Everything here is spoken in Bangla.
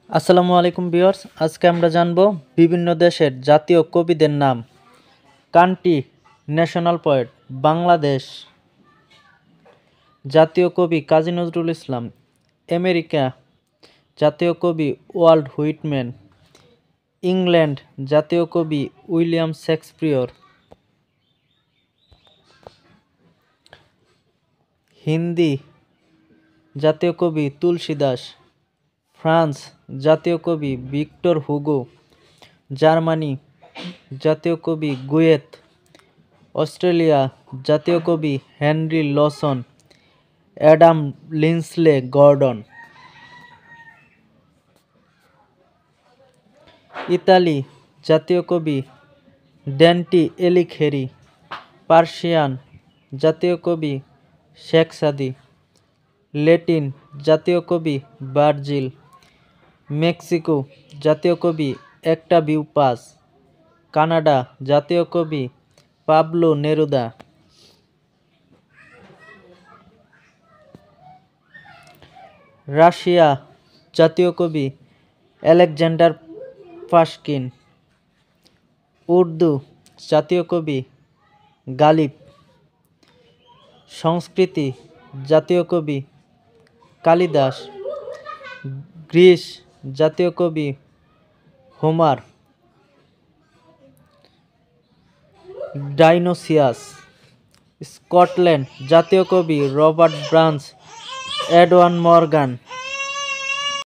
আসসালামু আলাইকুম ভিউয়ার্স, আজকে আমরা জানব বিভিন্ন দেশের জাতীয় কবিদের নাম। কান্ট্রি ন্যাশনাল পোয়েট বাংলাদেশ, জাতীয় কবি কাজী নজরুল ইসলাম। আমেরিকা, জাতীয় কবি ওয়াল্ট হুইটম্যান। ইংল্যান্ড, জাতীয় কবি উইলিয়াম শেক্সপিয়র। হিন্দি, জাতীয় কবি তুলসীদাস। ফ্রান্স, জাতীয় কবি ভিক্টর হুগো। জার্মানি, জাতীয় কবি গুয়েত। অস্ট্রেলিয়া, জাতীয় কবি Henry Lawson. Adam Lindsay Gordon. Italy, জাতীয় কবি ড্যান্টি এলিঘেরি। পার্সিয়ান, জাতীয় কবি শেখ সাদি। ল্যাটিন, জাতীয় কবি ভার্জিল। মেক্সিকো, জাতীয় কবি অক্টাভিও পাজ। কানাডা, জাতীয় কবি পাবলো নেরুদা। রাশিয়া, জাতীয় কবি আলেকজান্ডার পাশকিন। উর্দু, জাতীয় কবি গালিব। সংস্কৃতি, জাতীয় কবি কালিদাস। গ্রিস, জাতীয় কবি হোমার। ডাইনোসিয়াস। স্কটল্যান্ড, জাতীয় কবি রবার্ট ব্রান্স। Edward Morgan.